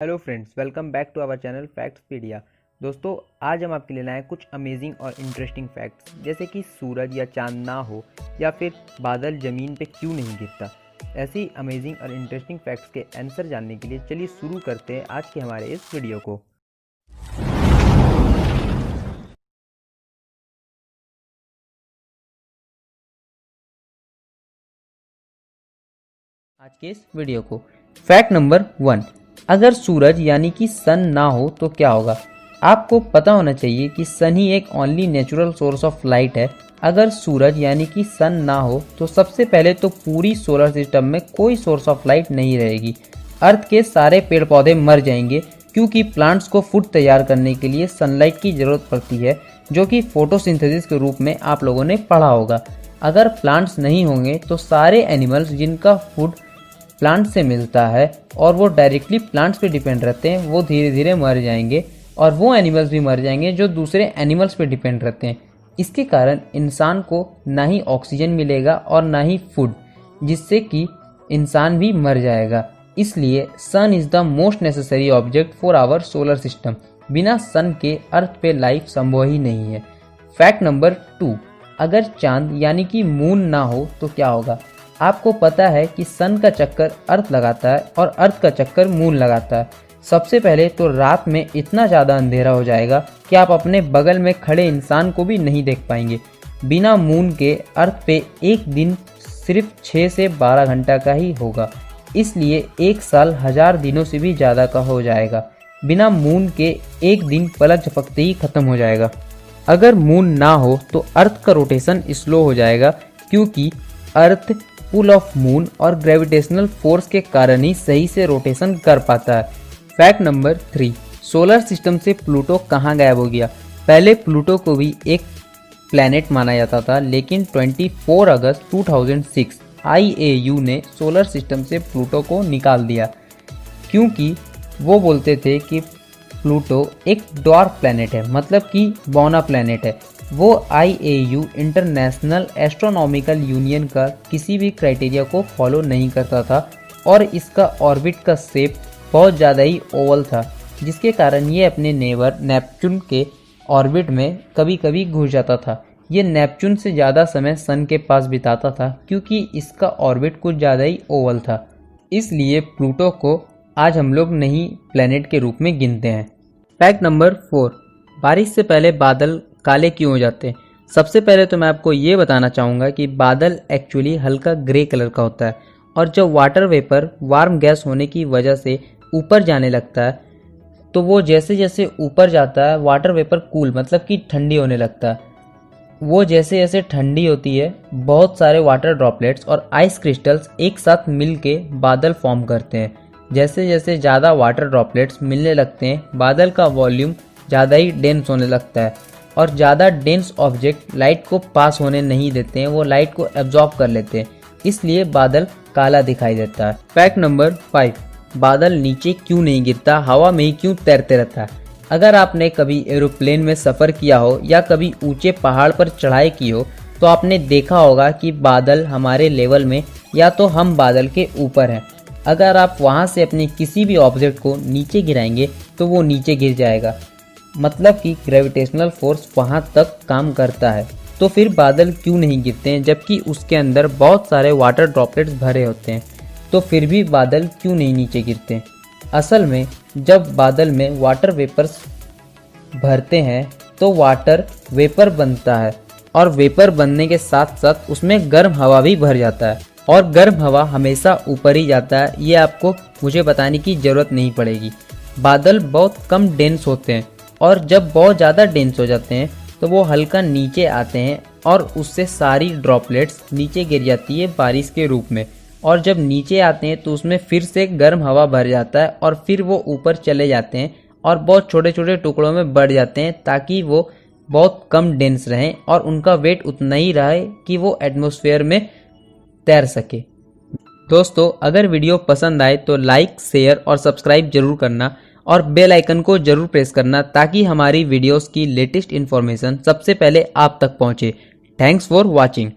Hello friends, welcome back to our channel Factspedia. दोस्तों, आज हम आपके लिए लाए हैं कुछ अमेजिंग और इंटरेस्टिंग फैक्ट्स, जैसे कि सूरज या चांद ना हो या फिर बादल ज़मीन पे क्यों नहीं गिरता। ऐसी अमेजिंग और इंटरेस्टिंग फैक्ट्स के आंसर जानने के लिए चलिए शुरू करते हैं आज के हमारे इस वीडियो को। आज के इस वीडियो को फैक्ट नंबर 1, अगर सूरज यानी कि सन ना हो तो क्या होगा। आपको पता होना चाहिए कि सन ही एक only natural source of light है। अगर सूरज यानी कि सन ना हो तो सबसे पहले तो पूरी सोलर सिस्टम में कोई सोर्स ऑफ लाइट नहीं रहेगी। अर्थ के सारे पेड़ पौधे मर जाएंगे, क्योंकि प्लांट्स को फूड तैयार करने के लिए सनलाइट की ज़रूरत पड़ती है, जो कि फोटोसिंथेसिस के रूप में आप लोगों ने पढ़ा होगा। अगर प्लांट्स नहीं होंगे तो सारे एनिमल्स जिनका फूड प्लांट से मिलता है और वो डायरेक्टली प्लांट्स पे डिपेंड रहते हैं, वो धीरे धीरे मर जाएंगे, और वो एनिमल्स भी मर जाएंगे जो दूसरे एनिमल्स पे डिपेंड रहते हैं। इसके कारण इंसान को ना ही ऑक्सीजन मिलेगा और ना ही फूड, जिससे कि इंसान भी मर जाएगा। इसलिए sun is the most necessary object for our solar system. बिना सन के अर्थ पे लाइफ संभव ही नहीं है। फैक्ट नंबर 2, अगर चांद यानी कि मून ना हो तो क्या होगा। आपको पता है कि सन का चक्कर अर्थ लगाता है और अर्थ का चक्कर मून लगाता है। सबसे पहले तो रात में इतना ज़्यादा अंधेरा हो जाएगा कि आप अपने बगल में खड़े इंसान को भी नहीं देख पाएंगे। बिना मून के अर्थ पे एक दिन सिर्फ 6 से 12 घंटा का ही होगा, इसलिए एक साल 1000 दिनों से भी ज़्यादा का हो जाएगा। बिना मून के एक दिन पलक झपकते ही खत्म हो जाएगा। अगर मून ना हो तो अर्थ का रोटेशन स्लो हो जाएगा, क्योंकि अर्थ पुल ऑफ मून और ग्रेविटेशनल फोर्स के कारण ही सही से रोटेशन कर पाता है। फैक्ट नंबर 3, सोलर सिस्टम से प्लूटो कहाँ गायब हो गया। पहले प्लूटो को भी एक प्लैनेट माना जाता था, लेकिन 24 अगस्त 2006 IAU ने सोलर सिस्टम से प्लूटो को निकाल दिया, क्योंकि वो बोलते थे कि प्लूटो एक ड्वार्फ प्लैनेट है, मतलब कि बौना प्लैनेट है। वो IAU इंटरनेशनल एस्ट्रोनॉमिकल यूनियन का किसी भी क्राइटेरिया को फॉलो नहीं करता था, और इसका ऑर्बिट का शेप बहुत ज़्यादा ही ओवल था, जिसके कारण ये अपने नेबर नेपच्यून के ऑर्बिट में कभी कभी घुस जाता था। ये नेपच्यून से ज़्यादा समय सन के पास बिताता था, क्योंकि इसका ऑर्बिट कुछ ज़्यादा ही ओवल था। इसलिए प्लूटो को आज हम लोग नहीं प्लैनेट के रूप में गिनते हैं। फैक्ट नंबर 4, बारिश से पहले बादल काले क्यों हो जाते हैं। सबसे पहले तो मैं आपको ये बताना चाहूँगा कि बादल एक्चुअली हल्का ग्रे कलर का होता है, और जब वाटर वेपर वार्म गैस होने की वजह से ऊपर जाने लगता है, तो वो जैसे जैसे ऊपर जाता है वाटर वेपर कूल मतलब कि ठंडी होने लगता है। वो जैसे जैसे ठंडी होती है, बहुत सारे वाटर ड्रॉपलेट्स और आइस क्रिस्टल्स एक साथ मिल के बादल फॉर्म करते हैं। जैसे जैसे ज़्यादा वाटर ड्रॉपलेट्स मिलने लगते हैं, बादल का वॉल्यूम ज़्यादा ही डेंस होने लगता है, और ज़्यादा डेंस ऑब्जेक्ट लाइट को पास होने नहीं देते हैं, वो लाइट को एब्जॉर्ब कर लेते हैं, इसलिए बादल काला दिखाई देता है। फैक्ट नंबर 5, बादल नीचे क्यों नहीं गिरता, हवा में ही क्यों तैरते रहता है। अगर आपने कभी एरोप्लेन में सफ़र किया हो या कभी ऊंचे पहाड़ पर चढ़ाई की हो, तो आपने देखा होगा कि बादल हमारे लेवल में या तो हम बादल के ऊपर हैं। अगर आप वहाँ से अपने किसी भी ऑब्जेक्ट को नीचे गिराएंगे तो वो नीचे गिर जाएगा, मतलब कि ग्रेविटेशनल फोर्स वहाँ तक काम करता है। तो फिर बादल क्यों नहीं गिरते हैं, जबकि उसके अंदर बहुत सारे वाटर ड्रॉपलेट्स भरे होते हैं, तो फिर भी बादल क्यों नहीं नीचे गिरते हैं। असल में जब बादल में वाटर वेपर्स भरते हैं तो वाटर वेपर बनता है, और वेपर बनने के साथ साथ उसमें गर्म हवा भी भर जाता है, और गर्म हवा हमेशा ऊपर ही जाता है। ये आपको मुझे बताने की ज़रूरत नहीं पड़ेगी। बादल बहुत कम डेंस होते हैं, और जब बहुत ज़्यादा डेंस हो जाते हैं तो वो हल्का नीचे आते हैं, और उससे सारी ड्रॉपलेट्स नीचे गिर जाती है बारिश के रूप में। और जब नीचे आते हैं तो उसमें फिर से गर्म हवा भर जाता है, और फिर वो ऊपर चले जाते हैं और बहुत छोटे छोटे टुकड़ों में बढ़ जाते हैं, ताकि वो बहुत कम डेंस रहें और उनका वेट उतना ही रहे कि वो एटमॉस्फेयर में तैर सके। दोस्तों, अगर वीडियो पसंद आए तो लाइक, शेयर और सब्सक्राइब जरूर करना, और बेल आइकन को जरूर प्रेस करना, ताकि हमारी वीडियोस की लेटेस्ट इन्फॉर्मेशन सबसे पहले आप तक पहुंचे। Thanks for watching.